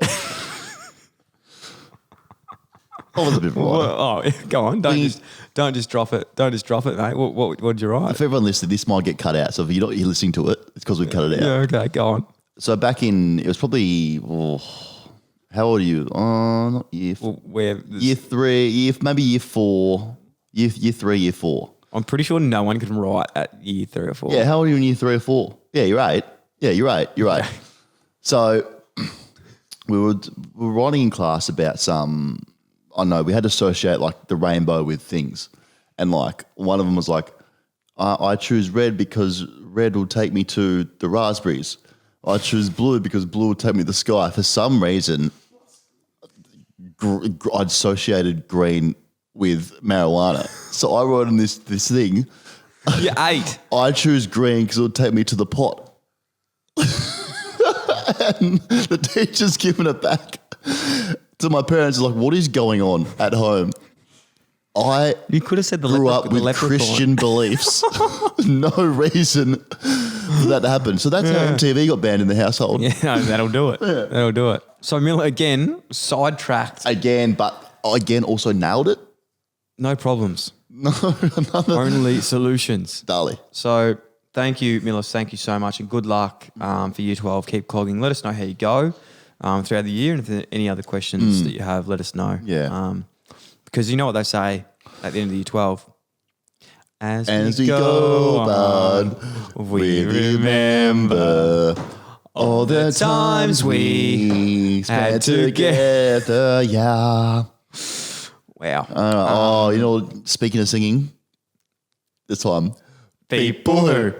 I was a bit right. Oh, go on. Don't just drop it. Don't just drop it, mate. What did you write? If everyone listening, this might get cut out. So if you're not listening to it, it's because we cut it out. Yeah, okay, go on. So back in, it was probably, how old are you? Not year three, maybe year four, year three, year four. I'm pretty sure no one can write at year 3 or 4. Yeah, how old are you in year 3 or 4? Yeah, you're 8. Yeah, you're 8. You're 8. So we were writing in class about some, I know, we had to associate like the rainbow with things. And like one of them was like, I choose red because red will take me to the raspberries. I choose blue because blue will take me to the sky. For some reason, I'd associated green with marijuana. So I wrote in this thing. You're 8. I choose green because it'll take me to the pot. And the teacher's giving it back to my parents. Like, what is going on at home? You could have said the grew up with Christian beliefs. No reason for that to happen. So that's how MTV got banned in the household. Yeah, no, that'll do it. Yeah. That'll do it. So Miller, again, sidetracked. But also nailed it. No problems. No, Only solutions. Darling. So thank you, Millis. Thank you so much, and good luck for Year 12. Keep clogging. Let us know how you go throughout the year, and if there are any other questions that you have, let us know. Yeah. Because you know what they say at the end of Year 12. As we go on, we remember all the times we spent together. Yeah. Wow. Speaking of singing, this time. People who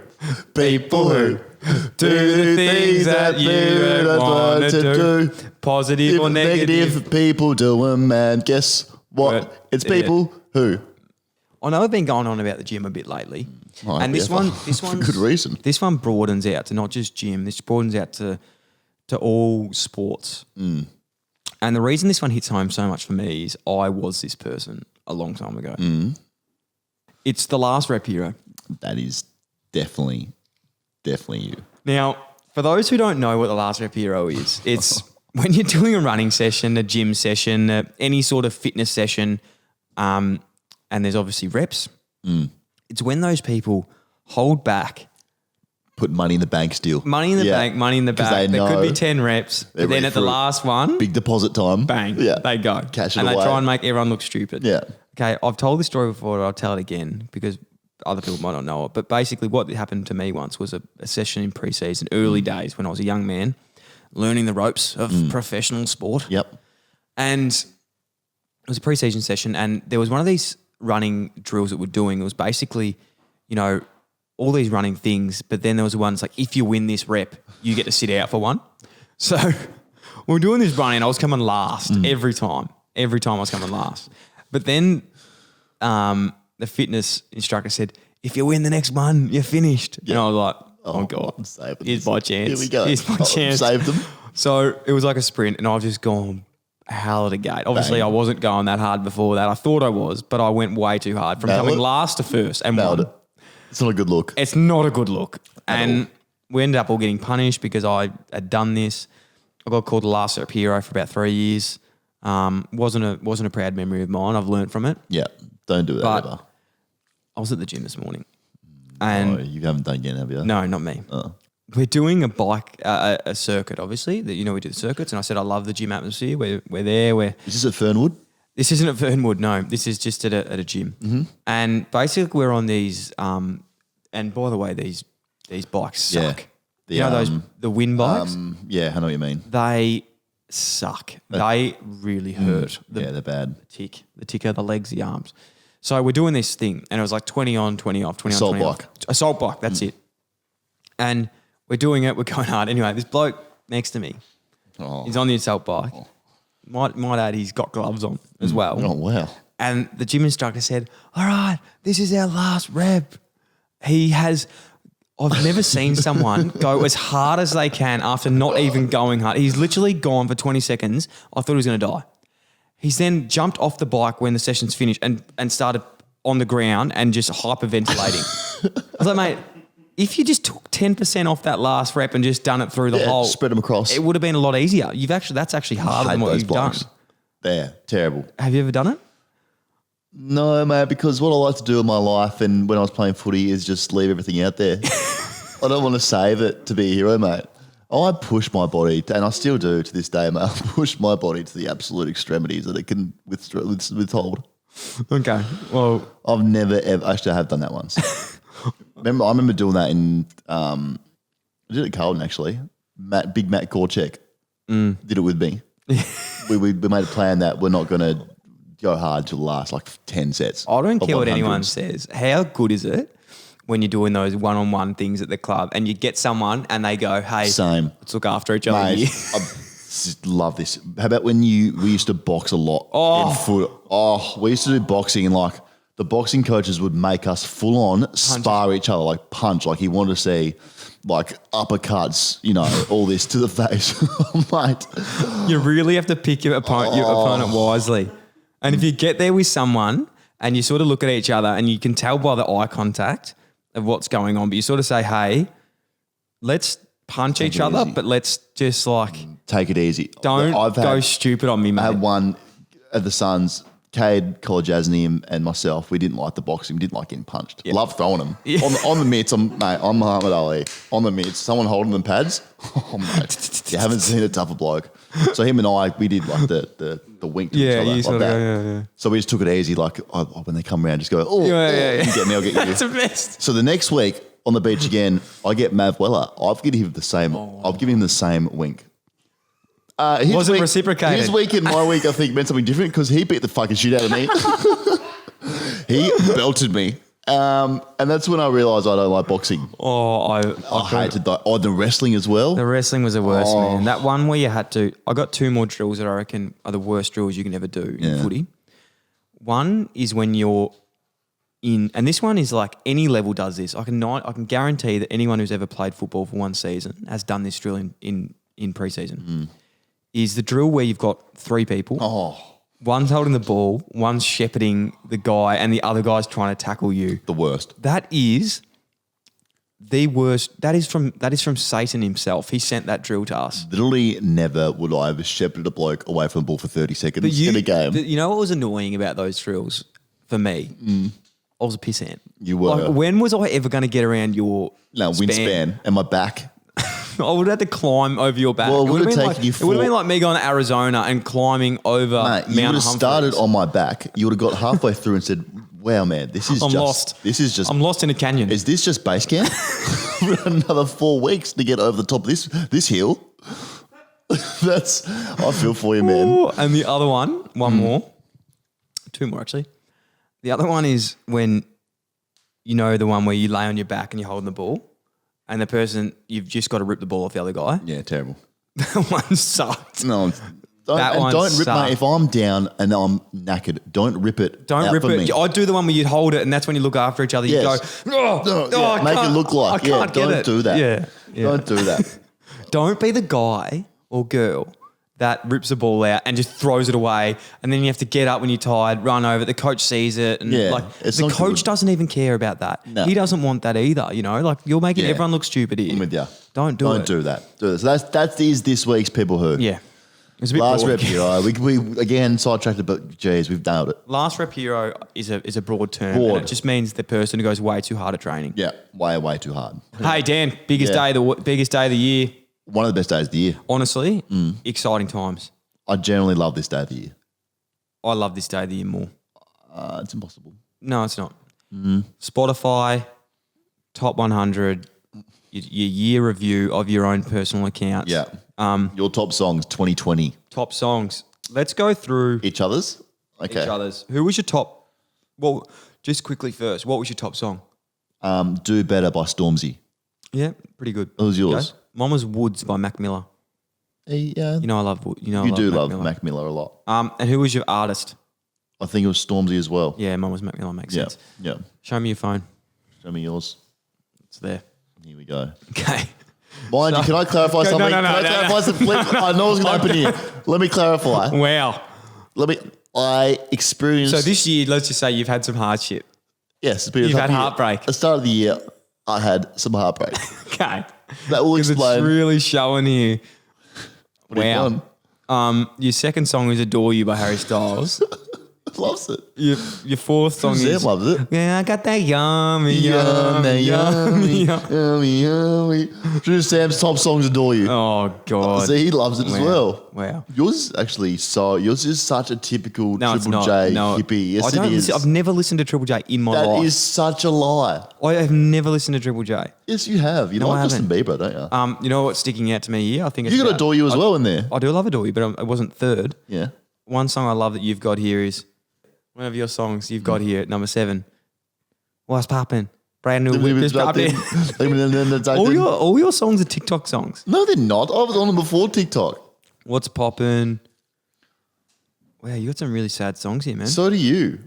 do the things that you want to do. Positive or negative. People do them, man. Guess what? But it's people who. I know I've been going on about the gym a bit lately. And this one's for good reason. This one broadens out to not just gym. This broadens out to all sports. And the reason this one hits home so much for me is I was this person a long time ago. It's the last rep hero. That is definitely you. Now, for those who don't know what the last rep hero is, it's when you're doing a running session, a gym session, any sort of fitness session, and there's obviously reps. It's when those people hold back. Put money in the bank still. Money in the bank, money in the bank. There could be 10 reps, but then at the last one, big deposit time. Bang, they go. Cash it and away. they try and make everyone look stupid. Yeah. Okay, I've told this story before, but I'll tell it again because other people might not know it. But basically what happened to me once was a session in pre-season, early days when I was a young man, learning the ropes of professional sport. Yep. And it was a pre-season session and there was one of these running drills that we're doing. It was basically, all these running things, but then there was one that's like, if you win this rep, you get to sit out for one. So we're doing this running. I was coming last every time. Every time I was coming last. But then the fitness instructor said, if you win the next one, you're finished. And I was like, oh God, here's my chance. Here we go. Here's my chance. Saved them. So it was like a sprint and I've just gone hell at a gate. Obviously, I wasn't going that hard before that. I thought I was, but I went way too hard from coming last to first and won. It's not a good look. It's not a good look. And we ended up all getting punished because I had done this. I got called the last rep hero for about 3 years. Wasn't a proud memory of mine. I've learned from it. Yeah, don't do that But ever. I was at the gym this morning. And you haven't done yet, have you? No, not me. Oh. We're doing a bike, a circuit, obviously. We do the circuits. And I said, I love the gym atmosphere. We're there. Is this at Fernwood? This isn't at Fernwood, no. This is just at a gym. Mm-hmm. And basically we're on these, and by the way, these bikes suck. Yeah. Those the wind bikes? Yeah, I know what you mean. They suck. They really hurt. They're bad. The ticker, the legs, the arms. So we're doing this thing, and it was like 20 on, 20 off, 20 on, 20 off. Assault bike, that's it. And we're doing it, we're going hard. Anyway, this bloke next to me, he's on the assault bike. Might add, he's got gloves on as well. Oh, wow. And the gym instructor said, all right, this is our last rep. I've never seen someone go as hard as they can after not even going hard. He's literally gone for 20 seconds. I thought he was going to die. He's then jumped off the bike when the session's finished and started on the ground and just hyperventilating. I was like, mate, if you just took 10% off that last rep and just done it through the whole, spread them across. it would have been a lot easier. That's actually harder than what you've done. There, terrible. Have you ever done it? No, mate, because what I like to do in my life and when I was playing footy is just leave everything out there. I don't want to save it to be a hero, mate. I push my body, and I still do to this day, mate. I push my body to the absolute extremities that it can withhold. Okay. Well, I've never, ever, actually I have done that once. I remember doing that in, I did it at Carlton actually. Big Matt Gorchek did it with me. we made a plan that we're not going to go hard till the last like 10 sets. I don't care what 100s. anyone says. How good is it when you're doing those one-on-one things at the club and you get someone and they go, hey, Same. let's look after each other Mate, here. I just love this. How about when we used to box a lot in foot? Oh, we used to do boxing and like the boxing coaches would make us full on spar each other, like punch, like he wanted to see like uppercuts, you know, all this to the face. Mate. You really have to pick your opponent wisely. And if you get there with someone and you sort of look at each other and you can tell by the eye contact of what's going on, but you sort of say, hey, let's punch each other, easy. but let's just like Take it easy. don't go stupid on me, mate. I had one at the Suns, Cade, College Asney and myself. We didn't like the boxing. We didn't like getting punched. Love throwing them. Yeah. On the mitts, I'm Muhammad Ali. On the mitts, someone holding them pads. Oh, mate. You haven't seen a tougher bloke. So him and I, we did like the wink to each other. you like sort of that. go, yeah. So we just took it easy. Like when they come around, just go, oh, Yeah. you get me, I'll get you. That's the best. So the next week on the beach again, I get Mav Weller. I've given him the same. I've given him the same wink. Wasn't reciprocated. His week and my week, I think, meant something different because he beat the fucking shit out of me. He belted me. And that's when I realised I don't like boxing. I hated that. Oh, the wrestling as well. The wrestling was the worst, man. That one where you had to... I got 2 more drills that I reckon are the worst drills you can ever do in footy. One is when you're in... And this one is like any level does this. I can guarantee that anyone who's ever played football for one season has done this drill in pre-season. Is the drill where you've got 3 people. One's holding the ball, one's shepherding the guy, and the other guy's trying to tackle you. The worst. That is the worst. That is from Satan himself. He sent that drill to us. Literally never would I have shepherded a bloke away from the ball for 30 seconds in a game. You know what was annoying about those drills for me? I was a pissant. You were. Like, when was I ever going to get around your wingspan and my back. I would have had to climb over your back. Well, it would have been taken you it would have been like me going to Arizona and climbing over Mate, Mount you would have Humphreys. started on my back. You would have got halfway through and said, wow, man, I'm lost. This is just... I'm lost in a canyon. Is this just base camp? Another 4 weeks to get over the top of this hill. I feel for you, man. Ooh, and the other one more. 2 more, actually. The other one is when, you know, the one where you lay on your back and you're holding the ball and the person, you've just got to rip the ball off the other guy. Yeah, terrible. That one sucked. No, don't rip, mate. If I'm down and I'm knackered, don't rip it. Don't out rip for it. me. I do the one where you'd hold it and that's when you look after each other. Yes. You go, I make it can't- look like. I can't get don't it. do that. Yeah. Don't do that. Don't be the guy or girl that rips the ball out and just throws it away, and then you have to get up when you're tired, run over. The coach sees it, and Yeah, like it's the not coach good. doesn't even care about that. No. He doesn't want that either. You know, like you're making Yeah. everyone look stupid here. I'm with you. Don't do it. do that. Do this. That is this week's People Who. Yeah, it's a bit Last broad. rep hero. We again sidetracked, but geez, we've nailed it. Last rep hero is a broad term. Broad. And it just means the person who goes way too hard at training. Yeah, way too hard. Hey Dan, biggest Yeah. day of the year. One of the best days of the year. Honestly, exciting times. I generally love this day of the year. I love this day of the year more. It's impossible. No, it's not. Spotify, top 100, your year review of your own personal accounts. Yeah. Your top songs 2020. Top songs. Let's go through Each other's? Okay. each other's. Who was your top? Well, just quickly first, what was your top song? Do Better by Stormzy. Yeah, pretty good. What was yours? Okay. Mine was Woods by Mac Miller. Yeah. You know I love Wood. You know I You love do Mac love Miller. Mac Miller a lot. And who was your artist? I think it was Stormzy as well. Yeah, mine was Mac Miller. Makes Yeah. sense. Yeah. Show me your phone. Show me yours. It's there. Here we go. Okay. Mind you, can I clarify something? no, Can I clarify no. something? I know I was going to open here. Let me clarify. Wow. I experienced... So this year, let's just say you've had some hardship. Yes, it's been a You've tough had year. heartbreak. At the start of the year, I had some heartbreak. Okay. That will Because explain. it's really showing here. What have you Wow. done? Your second song is "Adore You" by Harry Styles. Loves it. Your fourth song Sam is loves it. "Yeah, I got that yummy, yummy." Yummy. Sam's top songs adore you. Oh God! See, he loves it as well. Wow. Yours is actually yours is such a typical No, it's Triple not. J No, hippie. Yes, I don't it is. listen, I've never listened to Triple J in my That life. is such a lie. I have never listened to Triple J. Yes, you have. You No, I like Justin haven't. Bieber, don't you? You know what's sticking out to me here? I think it's You got about- Adore You as well in there. I do love Adore You, but it wasn't third. Yeah. One song I love that you've got here is one of your songs you've got here at number 7. What's poppin'? Brand new whip is poppin'. all your songs are TikTok songs. No, they're not. I was on them before TikTok. What's poppin'? Wow, you got some really sad songs here, man. So do you.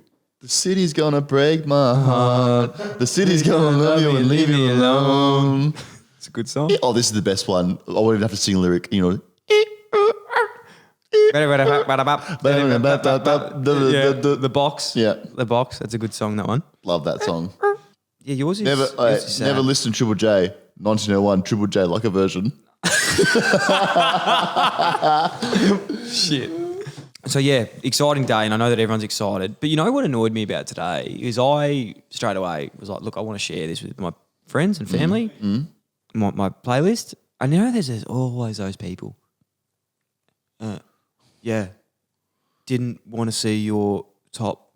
The city's gonna break my heart. The city's gonna love you and leave you alone. It's a good song. Oh, this is the best one. I won't even have to sing a lyric. You know. The box. Yeah. The box. That's a good song, that one. Love that song. Yeah, yours is Never, yours is sad. never listened to Triple J. 1901 Triple J like a version. Shit. So yeah, exciting day, and I know that everyone's excited. But you know what annoyed me about today is I straight away was like, look, I want to share this with my friends and family, my playlist. And you know, there's always those people. Yeah, didn't want to see your top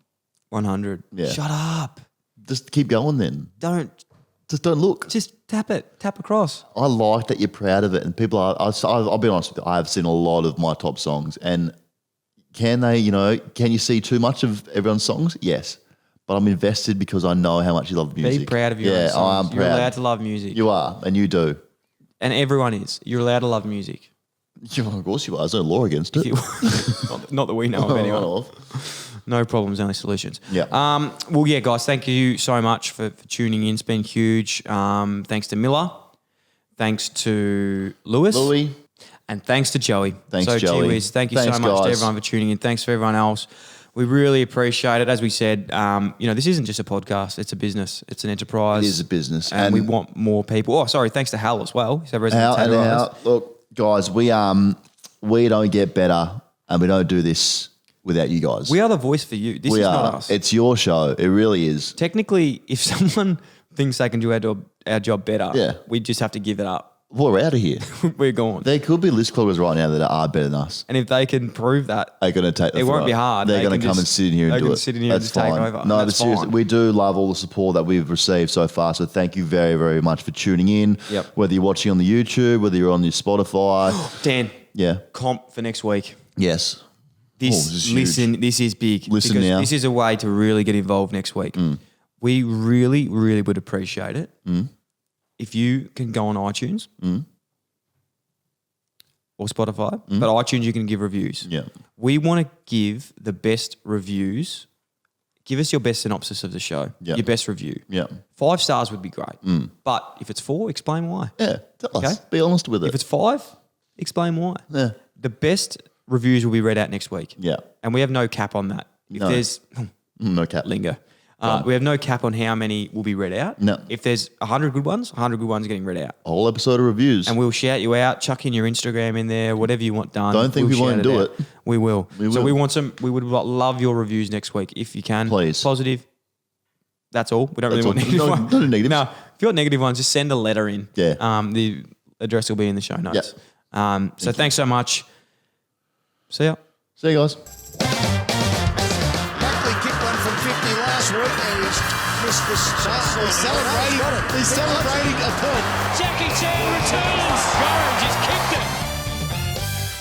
100. Yeah. Shut up. Just keep going then. Just don't look. Just tap across. I like that you're proud of it, and people are. I'll be honest with you. I've seen a lot of my top songs, and can you see too much of everyone's songs? Yes, but I'm invested because I know how much you love music. Be proud of your own Yeah, songs. I am proud. You're allowed to love music. You are, and you do. And everyone is. You're allowed to love music. Of course you are. There's no law against it. Not that we know of anyone. No problems, only solutions. Yeah. Well, yeah, guys, thank you so much for tuning in. It's been huge. Thanks to Miller. Thanks to Louis. And thanks to Joey. Thanks, Joey. Gee whiz, thank you so much to guys. everyone for tuning in. Thanks for everyone else. We really appreciate it. As we said, this isn't just a podcast. It's a business. It's an enterprise. It is a business. And we want more people. Oh, sorry. Thanks to Hal as well. He's our resident How, tattoo look, guys, we don't get better, and we don't do this without you guys. We are the voice for you. This is not us. It's your show. It really is. Technically, if someone thinks they can do our job better, Yeah. we just have to give it up. Well, we're out of here. We're gone. There could be list cloggers right now that are better than us. And if they can prove that, They're going to take the it won't throne. be hard. They're They going can to come just- and sit in here and they do can it. sit in here and That's just take fine. over. No, That's but seriously, fine. we do love all the support that we've received so far. So thank you very, very much for tuning in. Yep. Whether you're watching on the YouTube, whether you're on your Spotify. Dan, Yeah. comp for next week. Yes. this is huge. This is big. Listen because now. This is a way to really get involved next week. We really, really would appreciate it if you can go on iTunes or Spotify, but iTunes you can give reviews. Yeah. We want to give the best reviews. Give us your best synopsis of the show. Yeah. Your best review. Yeah. 5 stars would be great. But if it's 4, explain why. Yeah. Tell us. Okay. Be honest with it. If it's 5, explain why. Yeah. The best reviews will be read out next week. Yeah. And we have no cap on that. If No. there's No cap. lingo. We have no cap on how many will be read out. No. If there's 100 good ones, 100 good ones are getting read out. A whole episode of reviews. And we'll shout you out, chuck in your Instagram in there, whatever you want done. Don't think we won't shout do out. it. We will. We So will. we want we would love your reviews next week if you can. Please. Positive. That's all. We don't That's really want all. negative No ones. negatives. No. If you got negative ones, just send a letter in. Yeah. The address will be in the show notes. Yeah. So thanks so much. See ya. See you guys. Buckley kicked one from 50 last week and he's missed the shot. He's celebrating a point. Jackie Chan returns. Gorringe is kicked.